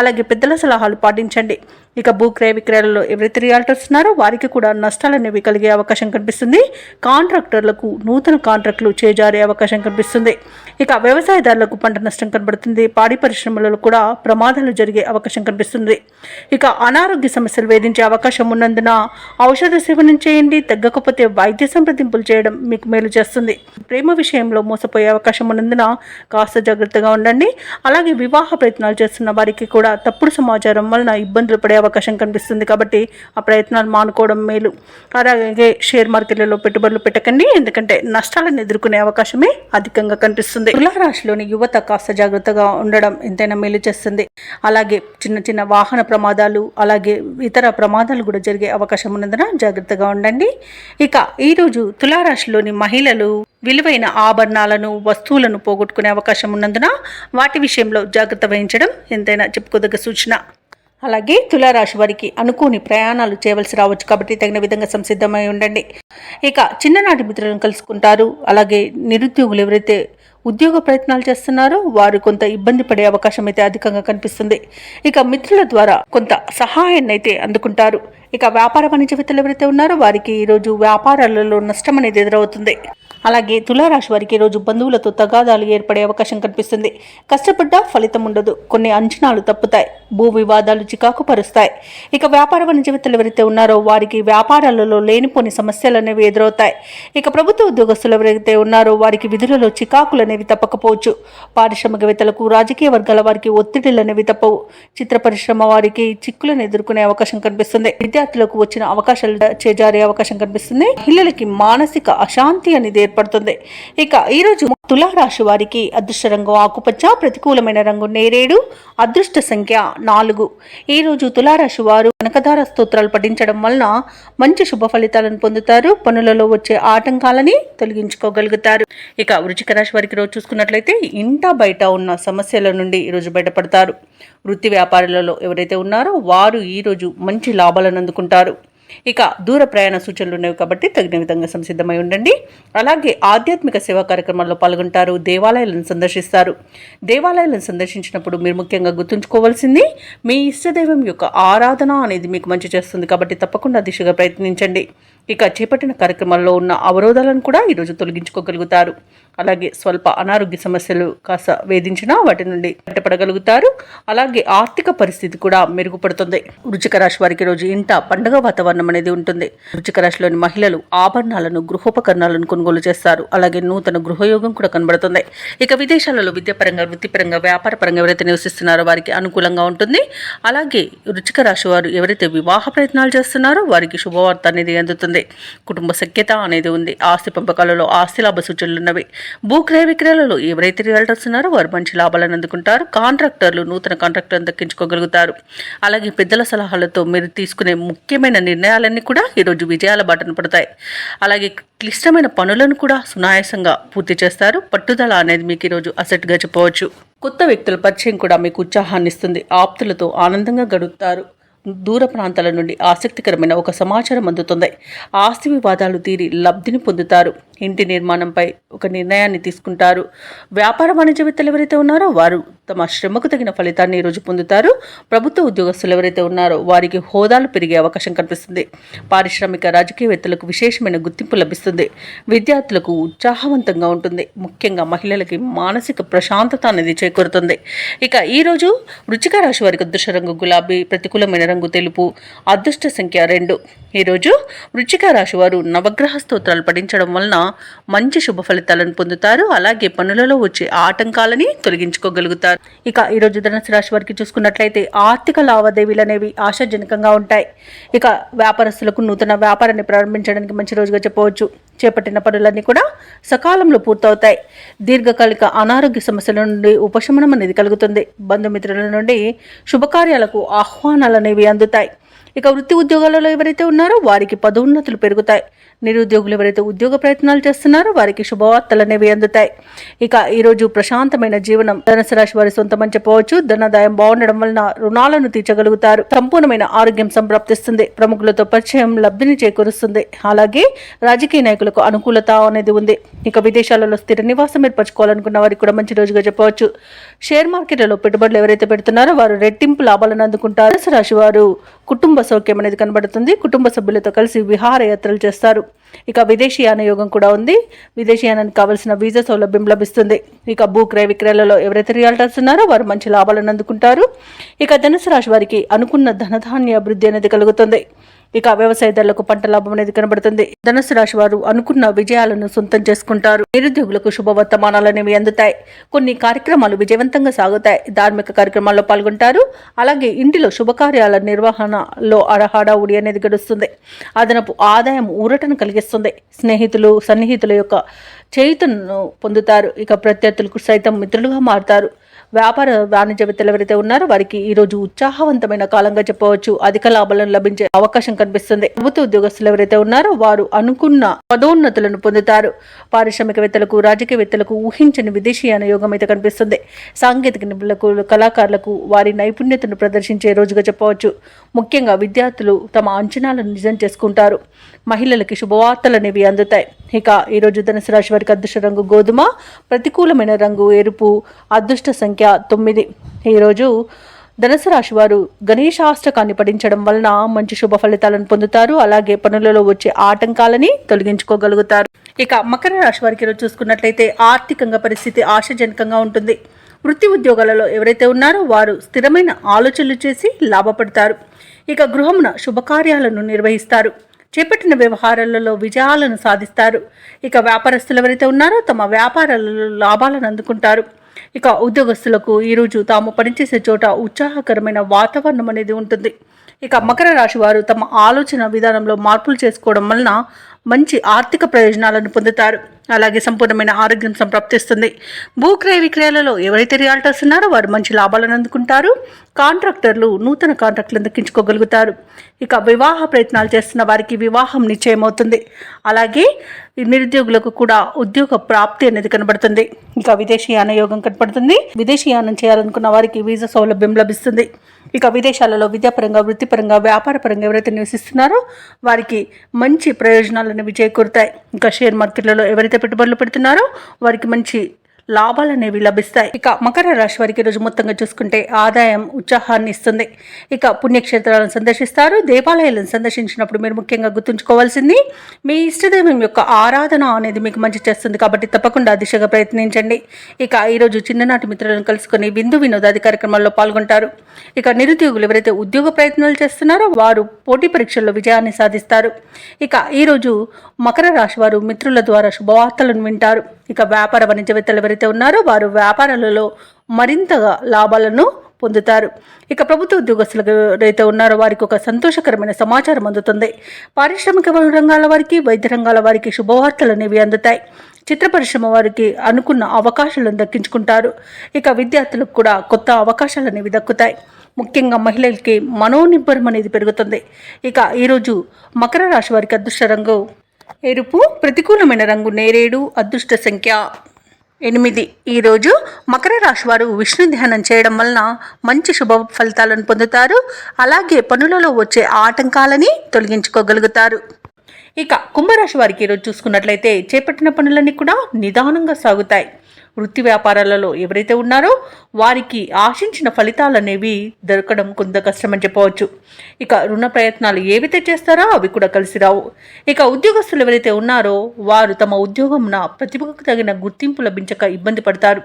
అలాగే పెద్దల సలహాలు పాటించండి. ఇక భూక్రయ విక్రయాలలో ఎవరైతే రియాల్టర్స్ ఉన్నారో వారికి కూడా నష్టాలు అనేవి కలిగే అవకాశం కనిపిస్తుంది. కాంట్రాక్టర్లకు నూతన కాంట్రాక్టులు చేజారే అవకాశం కనిపిస్తుంది. ఇక వ్యవసాయదారులకు పంట నష్టం కనబడుతుంది. పాడి పరిశ్రమలలో కూడా ప్రమాదాలు జరిగే అవకాశం కనిపిస్తుంది. ఇక అనారోగ్య సమస్యలు వేధించే అవకాశం ఉన్నందున ఔషధ సేవనం చేయండి. తగ్గకపోతే వైద్య సంప్రదింపులు చేయడం మీకు మేలు చేస్తుంది. ప్రేమ విషయంలో మోసపోయే అవకాశం ఉన్నందున కాస్త జాగ్రత్తగా ఉండండి. అలాగే వివాహ ప్రయత్నాలు చేస్తున్న వారికి కూడా తప్పుడు సమాచారం వలన ఇబ్బందులు పడే అవకాశం కనిపిస్తుంది కాబట్టి ఆ ప్రయత్నాలు మానుకోవడం మేలు. అలాగే షేర్ మార్కెట్లలో పెట్టుబడులు పెట్టకండి, ఎందుకంటే నష్టాలను ఎదుర్కొనే అవకాశమే అధికంగా కనిపిస్తుంది. తులారాశిలోని యువత కాస్త జాగ్రత్తగా ఉండడం ఎంతైనా మేలు చేస్తుంది. అలాగే చిన్న చిన్న వాహన ప్రమాదాలు, అలాగే ఇతర ప్రమాదాలు కూడా జరిగే అవకాశం ఉన్నందున జాగ్రత్తగా ఉండండి. ఇక ఈరోజు తులారాశిలోని మహిళలు విలువైన ఆభరణాలను, వస్తువులను పోగొట్టుకునే అవకాశం ఉన్నందున వాటి విషయంలో జాగ్రత్త వహించడం ఎంతైనా చెప్పుకోదగ్గ సూచన. అలాగే తులారాశి వారికి అనుకోని ప్రయాణాలు చేయవలసి రావచ్చు కాబట్టి తగిన విధంగా సంసిద్ధమై ఉండండి. ఇక చిన్ననాటి మిత్రులను కలుసుకుంటారు. అలాగే నిరుద్యోగులు ఎవరైతే ఉద్యోగ ప్రయత్నాలు చేస్తున్నారో వారు కొంత ఇబ్బంది పడే అవకాశం అయితే అధికంగా కనిపిస్తుంది. ఇక మిత్రుల ద్వారా కొంత సహాయాన్ని అయితే అందుకుంటారు. ఇక వ్యాపార వాణిజ్యవేత్తలు ఎవరైతే ఉన్నారో వారికి ఈరోజు వ్యాపారాలలో నష్టం అనేది ఎదురవుతుంది. అలాగే తులారాశి వారికి ఈరోజు బంధువులతో తగాదాలు ఏర్పడే అవకాశం కనిపిస్తుంది. కష్టపడ్డా ఫలితం ఉండదు. కొన్ని అంచనాలు తప్పుతాయి. భూ వివాదాలు చికాకు పరుస్తాయి. ఇక వ్యాపార వాణిజ్యవేత్తలు ఎవరైతే ఉన్నారో వారికి వ్యాపారాలలో లేనిపోని సమస్యలు అనేవి ఎదురవుతాయి. ఇక ప్రభుత్వ ఉద్యోగస్తులు ఎవరైతే ఉన్నారో వారికి విధులలో చికాకులు అనేవి తప్పకపోవచ్చు. పారిశ్రామికవేత్తలకు, రాజకీయ వర్గాల వారికి ఒత్తిడిలు అనేవి తప్పవు. చిత్ర పరిశ్రమ వారికి చిక్కులను ఎదుర్కొనే అవకాశం కనిపిస్తుంది. విద్యార్థులకు వచ్చిన అవకాశాలు చేజారే అవకాశం కనిపిస్తుంది. మహిళలకి మానసిక అశాంతి అనేది ఏర్పడుతుంది. ఇక ఈరోజు తులారాశి వారికి అదృష్ట రంగు ఆకుపచ్చ, ప్రతికూలమైన రంగు నేరేడు, అదృష్ట సంఖ్య 4. ఈరోజు తులారాశి వారు కనకధార స్తోత్రాలు పఠించడం వలన మంచి శుభ ఫలితాలను పొందుతారు. పనులలో వచ్చే ఆటంకాలని తొలగించుకోగలుగుతారు. ఇక వృశ్చిక రాశి వారికి రోజు చూసుకున్నట్లయితే ఇంట బయట ఉన్న సమస్యల నుండి ఈరోజు బయటపడతారు. వృత్తి వ్యాపారాలలో ఎవరైతే ఉన్నారో వారు ఈరోజు మంచి లాభాలను అందుకుంటారు. ఇక దూర ప్రయాణ సూచనలు ఉన్నవి కాబట్టి తగిన విధంగా సంసిద్ధమై ఉండండి. అలాగే ఆధ్యాత్మిక సేవా కార్యక్రమాల్లో పాల్గొంటారు. దేవాలయాలను సందర్శిస్తారు. దేవాలయాలను సందర్శించినప్పుడు మీరు ముఖ్యంగా గుర్తుంచుకోవాల్సింది, మీ ఇష్టదైవం యొక్క ఆరాధన అనేది మీకు మంచి చేస్తుంది కాబట్టి తప్పకుండా దిశగా ప్రయత్నించండి. ఇక చేపట్టిన కార్యక్రమాల్లో ఉన్న అవరోధాలను కూడా ఈరోజు తొలగించుకోగలుగుతారు. అలాగే స్వల్ప అనారోగ్య సమస్యలు కాస్త వేధించినా వాటి నుండి బయటపడగలుగుతారు. అలాగే ఆర్థిక పరిస్థితి కూడా మెరుగుపడుతుంది. వృశ్చిక రాశి వారికి రోజు ఇంట పండుగ వాతావరణం అనేది ఉంటుంది. వృశ్చిక రాశిలోని మహిళలు ఆభరణాలను, గృహోపకరణాలను కొనుగోలు చేస్తారు. అలాగే నూతన గృహయోగం కూడా కనబడుతుంది. ఇక విదేశాలలో విద్యాపరంగా, వృత్తిపరంగా, వ్యాపార పరంగా ఎవరైతే నివసిస్తున్నారో వారికి అనుకూలంగా ఉంటుంది. అలాగే వృశ్చిక రాశి వారు ఎవరైతే వివాహ ప్రయత్నాలు చేస్తున్నారో వారికి శుభవార్త అనేది అందుతుంది. కనిపిస్తుంది. కుటుంబ సఖ్యత అనేది ఉంది. ఆస్తి పంపకాలలో ఆస్తి లాభ సూచనలు ఉన్నవి. భూ క్రయ విక్రయాలలో ఎవరైతే రియల్టర్స్ ఉన్నారో వారు మంచి లాభాలను అందుకుంటారు. కాంట్రాక్టర్లు నూతన కాంట్రాక్టర్లను దక్కించుకోగలుగుతారు. అలాగే పెద్దల సలహాలతో మీరు తీసుకునే ముఖ్యమైన నిర్ణయాలన్నీ కూడా ఈరోజు విజయాల బాటన పడతాయి. అలాగే క్లిష్టమైన పనులను కూడా సునాయాసంగా పూర్తి చేస్తారు. పట్టుదల అనేది మీకు ఈరోజు అసెట్గా చెప్పవచ్చు. కొత్త వ్యక్తుల పరిచయం కూడా మీకు ఉత్సాహాన్ని ఇస్తుంది. ఆప్తులతో ఆనందంగా గడుపుతారు. దూర ప్రాంతాల నుండి ఆసక్తికరమైన ఒక సమాచారం అందుతుంది. ఆస్తి వివాదాలు తీరి లబ్ధిని పొందుతారు. ఇంటి నిర్మాణంపై ఒక నిర్ణయాన్ని తీసుకుంటారు. వ్యాపార వాణిజ్యవేత్తలు ఎవరైతే ఉన్నారో వారు తమ శ్రమకు తగిన ఫలితాన్ని ఈరోజు పొందుతారు. ప్రభుత్వ ఉద్యోగస్తులు ఎవరైతే ఉన్నారో వారికి హోదాలు పెరిగే అవకాశం కనిపిస్తుంది. పారిశ్రామిక రాజకీయవేత్తలకు విశేషమైన గుర్తింపు లభిస్తుంది. విద్యార్థులకు ఉత్సాహవంతంగా ఉంటుంది. ముఖ్యంగా మహిళలకి మానసిక ప్రశాంతత అనేది చేకూరుతుంది. ఇక ఈరోజు వృశ్చిక రాశి వారికి అదృష్ట రంగు గులాబీ, ప్రతికూలమైన రంగు తెలుపు, అదృష్ట సంఖ్య 2. ఈరోజు వృశ్చిక రాశి వారు నవగ్రహ స్తోత్రాలు పఠించడం వలన మంచి శుభ ఫలితాలను పొందుతారు. అలాగే పనులలో వచ్చే ఆటంకాలని తొలగించుకోగలుగుతారు. ఇక ఈరోజు ధనుసు రాశి వారికి చూసుకున్నట్లయితే ఆర్థిక లావాదేవీలు అనేవి ఆశాజనకంగా ఉంటాయి. ఇక వ్యాపారస్తులకు నూతన వ్యాపారాన్ని ప్రారంభించడానికి మంచి రోజుగా చెప్పవచ్చు. చేపట్టిన పనులన్నీ కూడా సకాలంలో పూర్తవుతాయి. దీర్ఘకాలిక అనారోగ్య సమస్యల నుండి ఉపశమనం అనేది కలుగుతుంది. బంధుమిత్రుల నుండి శుభకార్యాలకు ఆహ్వానాలు అనేవి అందుతాయి. ఇక వృత్తి ఉద్యోగాలలో ఎవరైతే ఉన్నారో వారికి పదోన్నతులు పెరుగుతాయి. నిరుద్యోగులు ఎవరైతే ఉద్యోగ ప్రయత్నాలు చేస్తున్నారో వారికి శుభవార్తలు అనేవి అందుతాయి. ఇక ఈరోజు ప్రశాంతమైన జీవనం ధనుసు రాశి వారి సొంతమని చెప్పవచ్చు. ధనాదాయం బాగుండడం వలన రుణాలను తీర్చగలుగుతారు. సంపూర్ణమైన ఆరోగ్యం సంప్రాప్తిస్తుంది. ప్రముఖులతో పరిచయం లబ్ధిని చేకూరుస్తుంది. అలాగే రాజకీయ నాయకులకు అనుకూలత అనేది ఉంది. ఇక విదేశాలలో స్థిర నివాసం ఏర్పరచుకోవాలనుకున్న వారికి కూడా మంచి రోజుగా చెప్పవచ్చు. షేర్ మార్కెట్లలో పెట్టుబడులు ఎవరైతే పెడుతున్నారో వారు రెట్టింపు లాభాలను అందుకుంటారు. ధనుసు రాశి వారు కుటుంబ సౌఖ్యం అనేది కనబడుతుంది. కుటుంబ సభ్యులతో కలిసి విహారయాత్రలు చేస్తారు. ఇక విదేశీయాన యోగం కూడా ఉంది. విదేశీయానానికి కావలసిన వీసా సౌలభ్యం లభిస్తుంది. ఇక భూ క్రయ విక్రయాలలో ఎవరైతే రియల్టర్స్ ఉన్నారో వారు మంచి లాభాలను అందుకుంటారు. ఇక ధనుసు రాశి వారికి అనుకున్న ధనధాన్య అభివృద్ధి అనేది కలుగుతుంది. ఇక వ్యవసాయదారులకు పంట లాభం అనేది కనబడుతుంది. ధనుసు రాశి వారు అనుకున్న విజయాలను సొంతం చేసుకుంటారు. నిరుద్యోగులకు శుభవర్తమానాలు అనేవి అందుతాయి. కొన్ని కార్యక్రమాలు విజయవంతంగా సాగుతాయి. ధార్మిక కార్యక్రమాల్లో పాల్గొంటారు. అలాగే ఇంటిలో శుభకార్యాల నిర్వహణలో హడావుడి అనేది గడుస్తుంది. అదనపు ఆదాయం ఊరటను కలిగిస్తుంది. స్నేహితులు సన్నిహితుల యొక్క చేయుతను పొందుతారు. ఇక ప్రత్యర్థులకు సైతం మిత్రులుగా మారుతారు. వ్యాపార వాణిజ్యవేత్తలు ఎవరైతే ఉన్నారో వారికి ఈ రోజు ఉత్సాహవంతమైన కాలంగా చెప్పవచ్చు. అధిక లాభాలను లభించే అవకాశం కనిపిస్తుంది. ప్రభుత్వ ఉద్యోగస్తులు ఎవరైతే ఉన్నారో వారు అనుకున్న పదోన్నతులను పొందుతారు. పారిశ్రామికవేత్తలకు రాజకీయవేత్తలకు ఊహించని విదేశీయాన యోగం అయితే కనిపిస్తుంది. సాంకేతిక నిపుణులకు కళాకారులకు వారి నైపుణ్యతను ప్రదర్శించే రోజుగా చెప్పవచ్చు. ముఖ్యంగా విద్యార్థులు తమ అంచనాలను నిజం చేసుకుంటారు. మహిళలకి శుభవార్తలు అనేవి అందుతాయి. ఇక ఈరోజు ధనుసు రాశి వారికి అదృష్ట రంగు గోధుమ, ప్రతికూలమైన రంగు ఎరుపు, అదృష్ట సంఖ్య 9. ఈరోజు ధనుసు రాశి వారు గణేశాష్టకాన్ని పఠించడం వలన మంచి శుభ ఫలితాలను పొందుతారు. అలాగే పనులలో వచ్చే ఆటంకాలని తొలగించుకోగలుగుతారు. ఇక మకర రాశి వారికి ఈరోజు చూసుకున్నట్లయితే ఆర్థికంగా పరిస్థితి ఆశాజనకంగా ఉంటుంది. వృత్తి ఉద్యోగాలలో ఎవరైతే ఉన్నారో వారు స్థిరమైన ఆలోచనలు చేసి లాభపడతారు. ఇక గృహమున శుభకార్యాలను నిర్వహిస్తారు. చేపట్టిన వ్యవహారాలలో విజయాలను సాధిస్తారు. ఇక వ్యాపారస్తులు ఎవరైతే ఉన్నారో తమ వ్యాపారాలలో లాభాలను అందుకుంటారు. ఇక ఉద్యోగస్తులకు ఈరోజు తాము పనిచేసే చోట ఉత్సాహకరమైన వాతావరణం అనేది ఉంటుంది. ఇక మకర రాశి వారు తమ ఆలోచన విధానంలో మార్పులు చేసుకోవడం వలన మంచి ఆర్థిక ప్రయోజనాలను పొందుతారు. అలాగే సంపూర్ణమైన ఆరోగ్యం సంప్రాప్తిస్తుంది. భూ క్రయ విక్రయాలలో ఎవరైతే రియాల్టర్స్ ఉన్నారో వారు మంచి లాభాలను అందుకుంటారు. కాంట్రాక్టర్లు నూతన కాంట్రాక్టులను దక్కించుకోగలుగుతారు. ఇక వివాహ ప్రయత్నాలు చేస్తున్న వారికి వివాహం నిశ్చయమవుతుంది. అలాగే నిరుద్యోగులకు కూడా ఉద్యోగ ప్రాప్తి అనేది కనబడుతుంది. ఇక విదేశీయాన యోగం కనబడుతుంది. విదేశీయానం చేయాలనుకున్న వారికి వీసా సౌలభ్యం లభిస్తుంది. ఇక విదేశాలలో విద్యాపరంగా వృత్తిపరంగా వ్యాపారపరంగా ఎవరైతే నివసిస్తున్నారో వారికి మంచి ప్రయోజనాలు అనేవి చేకూరుతాయి. ఇంకా షేర్ మార్కెట్లలో ఎవరైతే పెట్టుబడులు పెడుతున్నారో వారికి మంచి లాభాలు అనేవి లభిస్తాయి. ఇక మకర రాశి వారికి రోజు మొత్తంగా చూసుకుంటే ఆదాయం ఉత్సాహాన్ని ఇస్తుంది. ఇక పుణ్యక్షేత్రాలను సందర్శిస్తారు. దేవాలయాలను సందర్శించినప్పుడు మీరు ముఖ్యంగా గుర్తుంచుకోవాల్సింది మీ ఇష్టదైవం యొక్క ఆరాధన అనేది మీకు మంచి చేస్తుంది. కాబట్టి తప్పకుండా దిశగా ప్రయత్నించండి. ఇక ఈరోజు చిన్ననాటి మిత్రులను కలుసుకొని విందు వినోదాది కార్యక్రమాల్లో పాల్గొంటారు. ఇక నిరుద్యోగులు ఎవరైతే ఉద్యోగ ప్రయత్నాలు చేస్తున్నారో వారు పోటీ పరీక్షల్లో విజయాన్ని సాధిస్తారు. ఇక ఈరోజు మకర రాశి వారు మిత్రుల ద్వారా శుభవార్తలను వింటారు. ఇక వ్యాపార వాణిజ్యవేత్తలు ఎవరైతే ఉన్నారో వారు వ్యాపారాలలో మరింతగా లాభాలను పొందుతారు. ఇక ప్రభుత్వ ఉద్యోగస్తులకు ఎవరైతే ఉన్నారో వారికి ఒక సంతోషకరమైన సమాచారం అందుతుంది. పారిశ్రామిక రంగాల వారికి, వైద్య రంగాల వారికి శుభవార్తలు అనేవి అందుతాయి. చిత్ర పరిశ్రమ వారికి అనుకున్న అవకాశాలను దక్కించుకుంటారు. ఇక విద్యార్థులకు కూడా కొత్త అవకాశాలు అనేవి దక్కుతాయి. ముఖ్యంగా మహిళలకి మనోనిబ్బరం అనేది పెరుగుతుంది. ఇక ఈరోజు మకర రాశి వారికి అదృష్ట రంగు ఎరుపు, ప్రతికూలమైన రంగు నేరేడు, అదృష్ట సంఖ్య 8. ఈరోజు మకర రాశి వారు విష్ణు ధ్యానం చేయడం వలన మంచి శుభ ఫలితాలను పొందుతారు. అలాగే పనులలో వచ్చే ఆటంకాలని తొలగించుకోగలుగుతారు. ఇక కుంభరాశి వారికి ఈరోజు చూసుకున్నట్లయితే చేపట్టిన పనులన్నీ కూడా నిదానంగా సాగుతాయి. వృత్తి వ్యాపారాలలో ఎవరైతే ఉన్నారో వారికి ఆశించిన ఫలితాలు అనేవి దొరకడం కొంత కష్టమని చెప్పవచ్చు. ఇక రుణ ప్రయత్నాలు ఏవైతే చేస్తారో అవి కూడా కలిసి రావు. ఇక ఉద్యోగస్తులు ఎవరైతే ఉన్నారో వారు తమ ఉద్యోగంన ప్రతిభకు తగిన గుర్తింపు లభించక ఇబ్బంది పడతారు.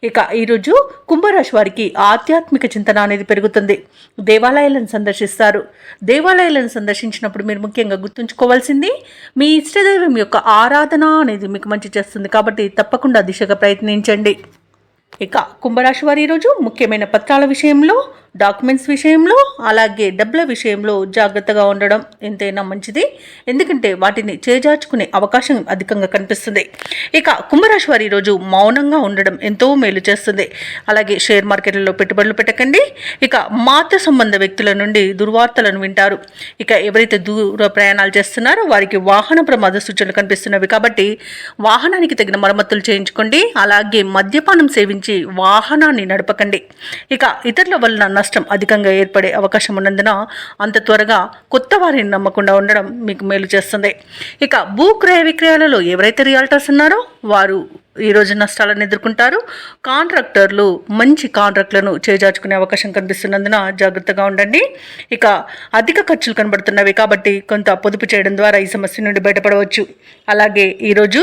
ఇక ఈరోజు కుంభరాశి వారికి ఆధ్యాత్మిక చింతన అనేది పెరుగుతుంది. దేవాలయాలను సందర్శిస్తారు. దేవాలయాలను సందర్శించినప్పుడు మీరు ముఖ్యంగా గుర్తుంచుకోవాల్సింది మీ ఇష్టదైవం యొక్క ఆరాధన అనేది మీకు మంచి చేస్తుంది. కాబట్టి తప్పకుండా దిశగా ప్రయత్నించండి. ఇక కుంభరాశి వారి ఈరోజు ముఖ్యమైన పత్రాల విషయంలో, డాక్యుమెంట్స్ విషయంలో, అలాగే డబ్బుల విషయంలో జాగ్రత్తగా ఉండడం ఎంతైనా మంచిది. ఎందుకంటే వాటిని చేజార్చుకునే అవకాశం అధికంగా కనిపిస్తుంది. ఇక కుంభరాశి వారి ఈరోజు మౌనంగా ఉండడం ఎంతో మేలు చేస్తుంది. అలాగే షేర్ మార్కెట్లలో పెట్టుబడులు పెట్టకండి. ఇక మాతృ సంబంధ వ్యక్తుల నుండి దుర్వార్తలను వింటారు. ఇక ఎవరైతే దూర ప్రయాణాలు చేస్తున్నారో వారికి వాహన ప్రమాద సూచనలు కనిపిస్తున్నవి. కాబట్టి వాహనానికి తగిన మరమ్మతులు చేయించుకోండి. అలాగే మద్యపానం సేవించి వాహనాన్ని నడపకండి. ఇక ఇతరుల వలన నష్టం అధికంగా ఏర్పడే అవకాశం ఉన్నందున అంత త్వరగా కొత్త వారిని నమ్మకుండా ఉండడం మీకు మేలు చేస్తుంది. ఇక భూ క్రయ విక్రయాలలో ఎవరైతే రియాల్టర్స్ ఉన్నారో వారు ఈరోజు నష్టాలను ఎదుర్కొంటారు. కాంట్రాక్టర్లు మంచి కాంట్రాక్ట్లను చేజార్చుకునే అవకాశం కనిపిస్తున్నందున జాగ్రత్తగా ఉండండి. ఇక అధిక ఖర్చులు కనబడుతున్నవి కాబట్టి కొంత పొదుపు చేయడం ద్వారా ఈ సమస్య నుండి బయటపడవచ్చు. అలాగే ఈరోజు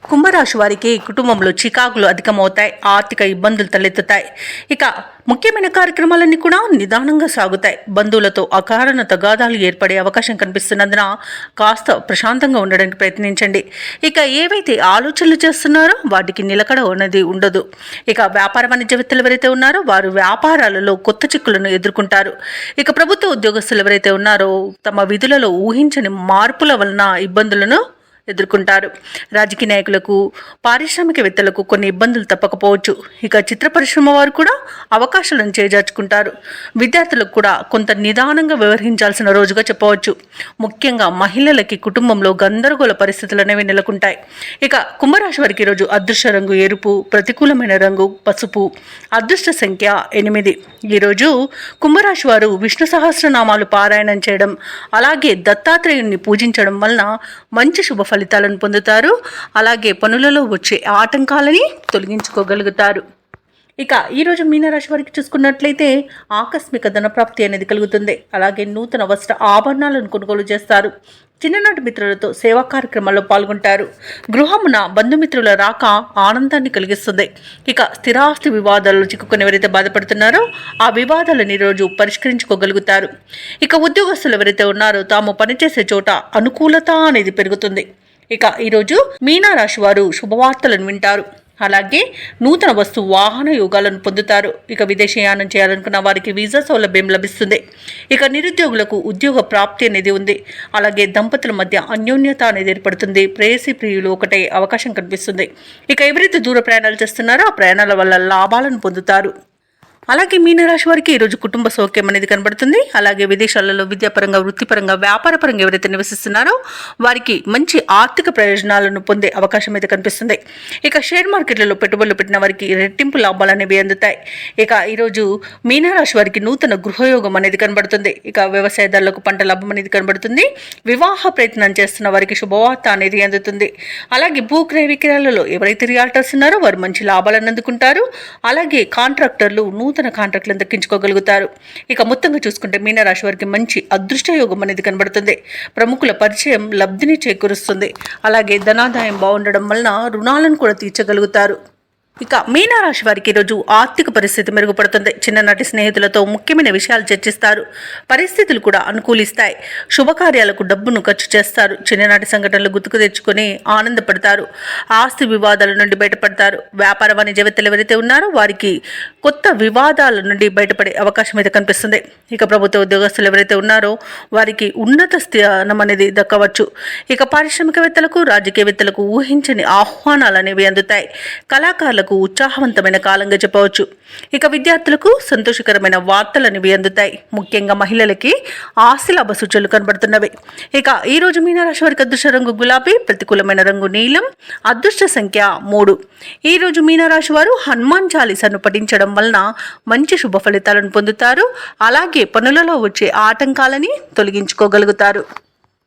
కుంభరాశి వారికి కుటుంబంలో చికాకులు అధికమవుతాయి. ఆర్థిక ఇబ్బందులు తలెత్తుతాయి. ఇక ముఖ్యమైన కార్యక్రమాలన్నీ కూడా నిదానంగా సాగుతాయి. బంధువులతో అకారణ తగాదాలు ఏర్పడే అవకాశం కనిపిస్తున్నందున కాస్త ప్రశాంతంగా ఉండడానికి ప్రయత్నించండి. ఇక ఏవైతే ఆలోచనలు చేస్తున్నారో వాటికి నిలకడ అనేది ఉండదు. ఇక వ్యాపార వాణిజ్యవేత్తలు ఎవరైతే ఉన్నారో వారు వ్యాపారాలలో కొత్త చిక్కులను ఎదుర్కొంటారు. ఇక ప్రభుత్వ ఉద్యోగస్తులు ఎవరైతే ఉన్నారో తమ విధులలో ఊహించని మార్పుల వలన ఇబ్బందులను ఎదుర్కొంటారు. రాజకీయ నాయకులకు, పారిశ్రామికవేత్తలకు కొన్ని ఇబ్బందులు తప్పకపోవచ్చు. ఇక చిత్ర పరిశ్రమ వారు కూడా అవకాశాలను చేజార్చుకుంటారు. విద్యార్థులకు కూడా కొంత నిదానంగా వ్యవహరించాల్సిన రోజుగా చెప్పవచ్చు. ముఖ్యంగా మహిళలకి కుటుంబంలో గందరగోళ పరిస్థితులు అనేవి నెలకొంటాయి. ఇక కుంభరాశి వారికి ఈరోజు అదృష్ట రంగు ఎరుపు, ప్రతికూలమైన రంగు పసుపు, అదృష్ట సంఖ్య 8. ఈరోజు కుంభరాశి వారు విష్ణు సహస్రనామాలు పారాయణం చేయడం, అలాగే దత్తాత్రేయుణ్ణి పూజించడం వలన మంచి శుభ ఫలితాలను పొందుతారు. అలాగే పనులలో వచ్చే ఆటంకాలని తొలగించుకోగలుగుతారు. ఇక ఈరోజు మీనరాశి వారికి చూసుకున్నట్లయితే ఆకస్మిక ధనప్రాప్తి అనేది కలుగుతుంది. అలాగే నూతన వస్త్ర ఆభరణాలను కొనుగోలు చేస్తారు. చిన్ననాటి మిత్రులతో సేవా కార్యక్రమాల్లో పాల్గొంటారు. గృహమున బంధుమిత్రుల రాక ఆనందాన్ని కలిగిస్తుంది. ఇక స్థిరాస్తి వివాదాల్లో చిక్కుకుని ఎవరైతే బాధపడుతున్నారో ఆ వివాదాలను ఈరోజు పరిష్కరించుకోగలుగుతారు. ఇక ఉద్యోగస్తులు ఎవరైతే ఉన్నారో తాము పనిచేసే చోట అనుకూలత అనేది పెరుగుతుంది. ఇక ఈరోజు మీనరాశి వారు శుభవార్తలను వింటారు. అలాగే నూతన వస్తు వాహన యోగాలను పొందుతారు. ఇక విదేశీయానం చేయాలనుకున్న వారికి వీసా సౌలభ్యం లభిస్తుంది. ఇక నిరుద్యోగులకు ఉద్యోగ ప్రాప్తి అనేది ఉంది. అలాగే దంపతుల మధ్య అన్యోన్యత అనేది ఏర్పడుతుంది. ప్రేయసి ప్రియులు ఒకటే అవకాశం కనిపిస్తుంది. ఇక ఎవరైతే దూర ప్రయాణాలు చేస్తున్నారో ఆ ప్రయాణాల వల్ల లాభాలను పొందుతారు. అలాగే మీనరాశి వారికి ఈరోజు కుటుంబ సౌఖ్యం అనేది కనబడుతుంది. అలాగే విదేశాలలో విద్యాపరంగా, వృత్తిపరంగా, వ్యాపారపరంగా ఎవరైతే నివసిస్తున్నారో వారికి మంచి ఆర్థిక ప్రయోజనాలను పొందే అవకాశం అయితే కనిపిస్తుంది. ఇక షేర్ మార్కెట్లలో పెట్టుబడులు పెట్టిన వారికి రెట్టింపు లాభాలు అనేవి అందుతాయి. ఇక ఈరోజు మీనరాశి వారికి నూతన గృహయోగం అనేది కనబడుతుంది. ఇక వ్యవసాయదారులకు పంట లాభం అనేది కనబడుతుంది. వివాహ ప్రయత్నం చేస్తున్న వారికి శుభవార్త అనేది అందుతుంది. అలాగే భూ క్రయ విక్రయాలలో ఎవరైతే రియాల్టర్స్ ఉన్నారో వారు మంచి లాభాలను అందుకుంటారు. అలాగే కాంట్రాక్టర్లు నూతన కాంట్రాక్టులను దక్కించుకోగలుగుతారు. ఇక మొత్తంగా చూసుకుంటే మీనరాశి వారికి మంచి అదృష్ట యోగం అనేది కనబడుతుంది. ప్రముఖుల పరిచయం లబ్ధిని చేకూరుస్తుంది. అలాగే ధనాదాయం బాగుండడం వలన రుణాలను కూడా తీర్చగలుగుతారు. ఇక మీనరాశి వారికి ఈరోజు ఆర్థిక పరిస్థితి మెరుగుపడుతుంది. చిన్ననాటి స్నేహితులతో ముఖ్యమైన విషయాలు చర్చిస్తారు. పరిస్థితులు కూడా అనుకూలిస్తాయి. శుభకార్యాలకు డబ్బును ఖర్చు చేస్తారు. చిన్ననాటి సంఘటనలు గుర్తుకు తెచ్చుకొని ఆనందపడతారు. ఆస్తి వివాదాల నుండి బయటపడతారు. వ్యాపార వాణిజ్యవేత్తలు ఎవరైతే ఉన్నారో వారికి కొత్త వివాదాల నుండి బయటపడే అవకాశం అయితే కనిపిస్తుంది. ఇక ప్రభుత్వ ఉద్యోగస్తులు ఎవరైతే ఉన్నారో వారికి ఉన్నత స్థానం అనేది దక్కవచ్చు. ఇక పారిశ్రామికవేత్తలకు, రాజకీయవేత్తలకు ఊహించని ఆహ్వానాలు అనేవి అందుతాయి. కళాకారులకు ఉత్సాహవంతమైన కాలంగా చెప్పవచ్చు. ఇక విద్యార్థులకు సంతోషకరమైన వార్తలు అనేవి అందుతాయి. ముఖ్యంగా మహిళలకి ఆస్తిలాభ సూచనలు కనబడుతున్నవి. ఇక ఈ రోజు మీనరాశి వారికి అదృష్ట రంగు గులాబీ, ప్రతికూలమైన రంగు నీలం, అదృష్ట సంఖ్య 3. ఈ రోజు మీనరాశి వారు హనుమాన్ చాలీసాను పఠించడం వలన మంచి శుభ ఫలితాలను పొందుతారు. అలాగే పనులలో వచ్చే ఆటంకాలని తొలగించుకోగలుగుతారు.